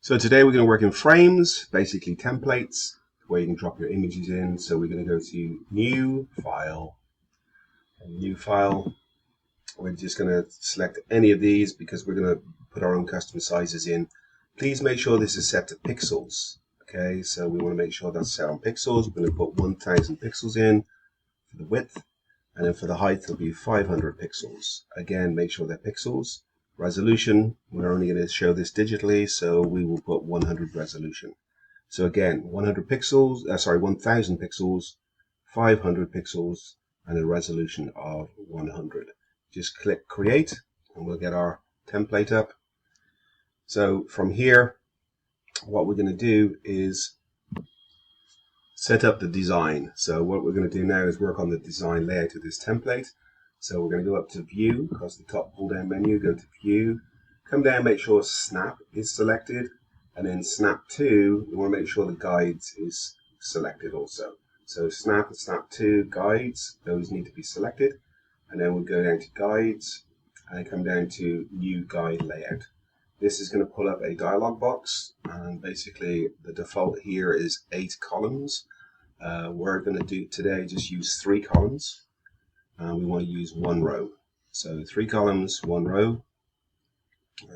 So today we're going to work in frames, basically templates, where you can drop your images in. So we're going to go to New File, and New File. We're just going to select any of these because we're going to put our own custom sizes in. Please make sure this is set to pixels. Okay, so we want to make sure that's set on pixels. We're going to put 1000 pixels in for the width, and then for the height it'll be 500 pixels. Again, make sure they're pixels. Resolution, we're only going to show this digitally, so we will put 100 resolution. So again, 100 pixels, 1000 pixels, 500 pixels, and a resolution of 100. Just click create and we'll get our template up. So from here, what we're going to do is set up the design. So what we're going to do now is work on the design layout of this template. So we're going to go up to View, across the top pull down menu, go to View, come down, make sure Snap is selected, and then Snap to, you want to make sure the Guides is selected also. So Snap and Snap to Guides, those need to be selected, and then we'll go down to Guides and come down to New Guide Layout. This is going to pull up a dialog box, and basically the default here is 8 columns. We're going to do today just use 3 columns. We want to use 1 row. So 3 columns, 1 row.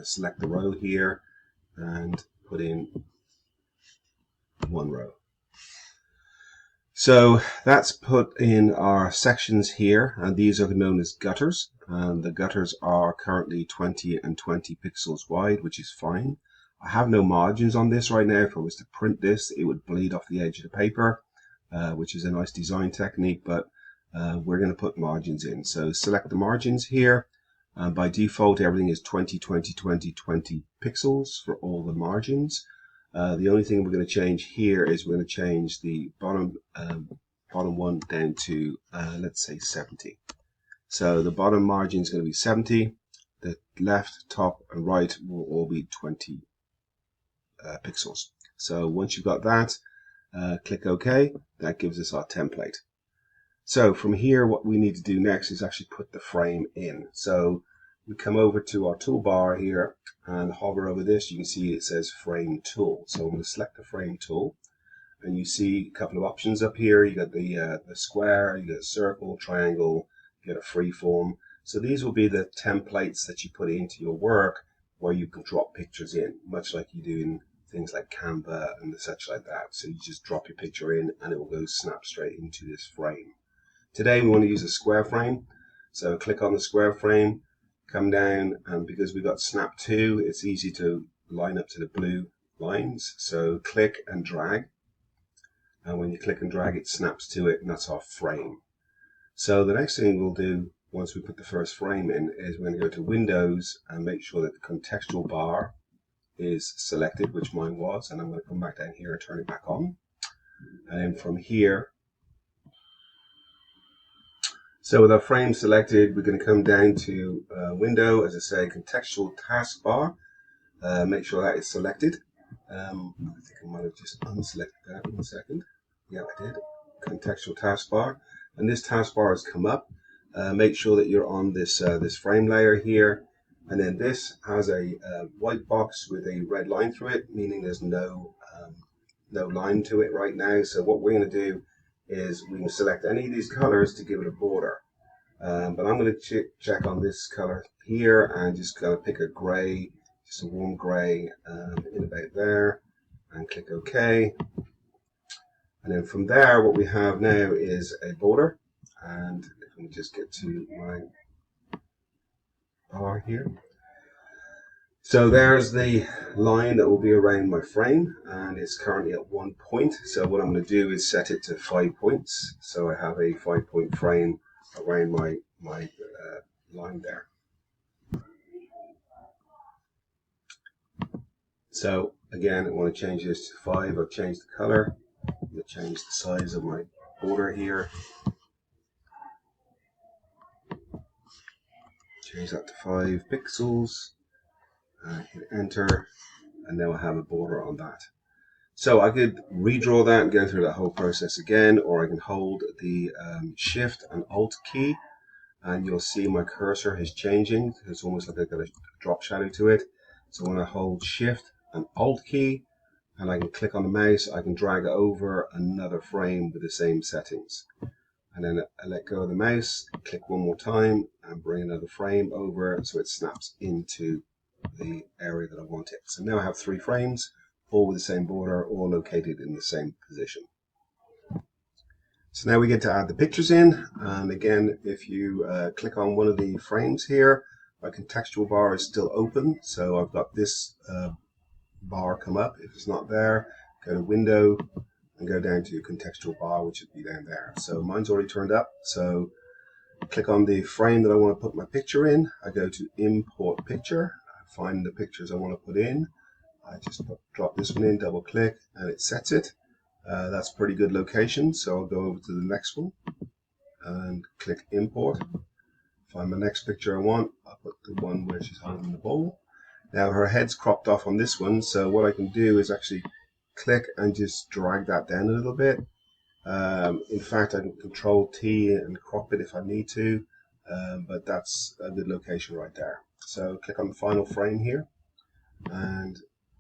Select the row here and put in 1 row. So that's put in our sections here, and these are known as gutters. And the gutters are currently 20 and 20 pixels wide, which is fine. I have no margins on this right now. If I was to print this, it would bleed off the edge of the paper, which is a nice design technique, but we're going to put margins in. So select the margins here. By default, everything is 20, 20, 20, 20 pixels for all the margins. The only thing we're going to change here is we're going to change the bottom one down to, let's say, 70. So the bottom margin is going to be 70. The left, top, and right will all be 20 pixels. So once you've got that, click OK. That gives us our template. So from here, what we need to do next is actually put the frame in. So we come over to our toolbar here and hover over this. You can see it says Frame Tool. So I'm going to select the Frame Tool, and you see a couple of options up here. You got the square, you got a circle, triangle, you got a freeform. So these will be the templates that you put into your work where you can drop pictures in, much like you do in things like Canva and such like that. So you just drop your picture in and it will go snap straight into this frame. Today we want to use a square frame, so click on the square frame, come down, and because we've got snap to, it's easy to line up to the blue lines. So click and drag, and when you click and drag, it snaps to it, and that's our frame. So the next thing we'll do once we put the first frame in is we're going to go to Windows and make sure that the contextual bar is selected, which mine was, and I'm going to come back down here and turn it back on. And then from here, so with our frame selected, we're going to come down to Window, as I say, contextual taskbar. Make sure that is selected. I think I might have just unselected that. 1 second. Yeah, I did. Contextual taskbar, and this taskbar has come up. Make sure that you're on this this frame layer here, and then this has a white box with a red line through it, meaning there's no line to it right now. So what we're going to do is we can select any of these colors to give it a border. But I'm going to check on this color here and just going to pick a gray, just a warm gray, in about there, and click OK. And then from there, what we have now is a border. And if we just get to my bar here. So there's the line that will be around my frame, and it's currently at 1 point. So what I'm going to do is set it to 5 points. So I have a 5-point frame around my line there. So again, I want to change this to 5. I've changed the color. I'm going to change the size of my border here. Change that to 5 pixels. Hit enter, and now I have a border on that. So I could redraw that and go through that whole process again, or I can hold the Shift and Alt key, and you'll see my cursor is changing. It's almost like I've got a drop shadow to it. So when I hold Shift an Alt key, and I can click on the mouse. I can drag over another frame with the same settings. And then I let go of the mouse, click one more time, and bring another frame over so it snaps into the area that I want it. So now I have 3 frames, all with the same border, all located in the same position. So now we get to add the pictures in, and again, if you click on one of the frames here, my contextual bar is still open, so I've got this bar come up. If it's not there, go to Window and go down to contextual bar, which would be down there. So mine's already turned up, so click on the frame that I want to put my picture in. I go to Import Picture, find the pictures I want to put in. I just drop this one in, double click, and it sets it. That's a pretty good location, so I'll go over to the next one and click Import. Find my next picture I want. I'll put the one where she's holding the bowl. Now her head's cropped off on this one, so what I can do is actually click and just drag that down a little bit. In fact, I can Control T and crop it if I need to, but that's a good location right there. So click on the final frame here and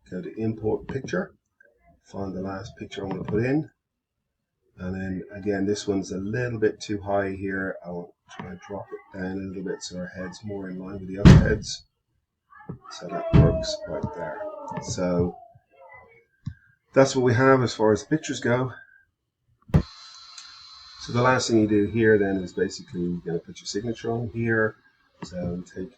go to Import Picture. Find the last picture I want to put in, and then again this one's a little bit too high here. I want to try and drop it down a little bit so our head's more in line with the other heads, so that works right there. So that's what we have as far as the pictures go. So the last thing you do here then is basically you're going to put your signature on here. So take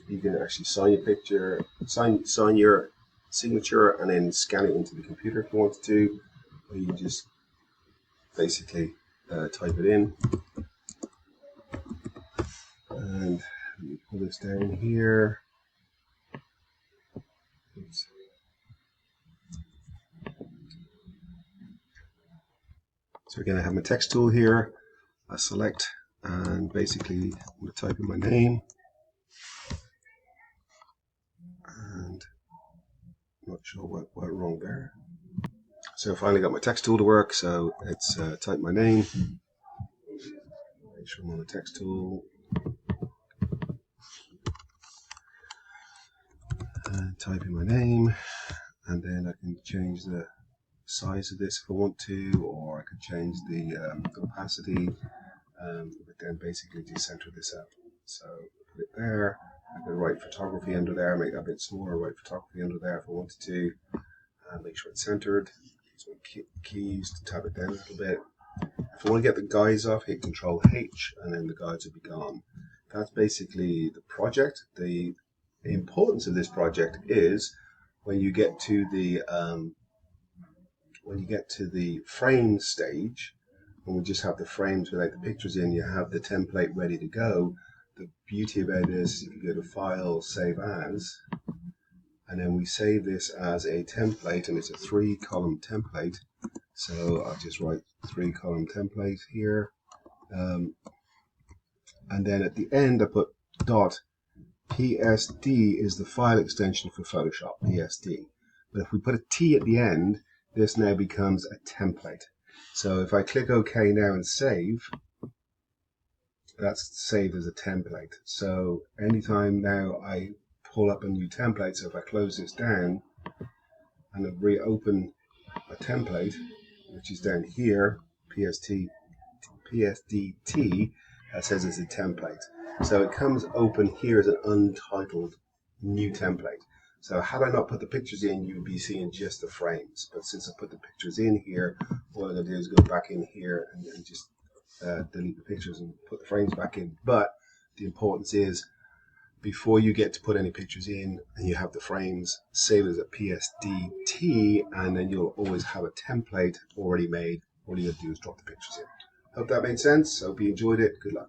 you can actually sign your picture, sign your signature, and then scan it into the computer if you want to, or you can just basically type it in. And let me pull this down here. Oops. So again, I have my text tool here. I select and basically I'm going to type in my name. And I'm not sure what went wrong there. So I finally got my text tool to work, so it's type my name. Make sure I'm on the text tool. And type in my name, and then I can change the size of this if I want to, or I could change the opacity, but then basically just center this up. So put it there. I could write photography under there, make that a bit smaller, write photography under there if I wanted to, and make sure it's centered. So keys to tab it down a little bit. If I want to get the guides off, hit Control H, and then the guides will be gone. That's basically the project. The importance of this project is when you get to the frame stage, when we just have the frames without the pictures in, you have the template ready to go. The beauty about this is if you go to File, Save As, and then we save this as a template, and it's a 3-column template. So I'll just write 3-column template here, and then at the end I put .psd is the file extension for Photoshop, PSD. But if we put a T at the end, this now becomes a template. So if I click OK now and save, that's saved as a template. So anytime now I pull up a new template, so if I close this down and I reopen a template, which is down here, PSDT, that says it's a template. So it comes open here as an untitled new template. So had I not put the pictures in, you would be seeing just the frames. But since I put the pictures in here, all I'm going to do is go back in here and just delete the pictures and put the frames back in. But the importance is, before you get to put any pictures in and you have the frames, save it as a PSDT, and then you'll always have a template already made. All you have to do is drop the pictures in. Hope that made sense. Hope you enjoyed it. Good luck.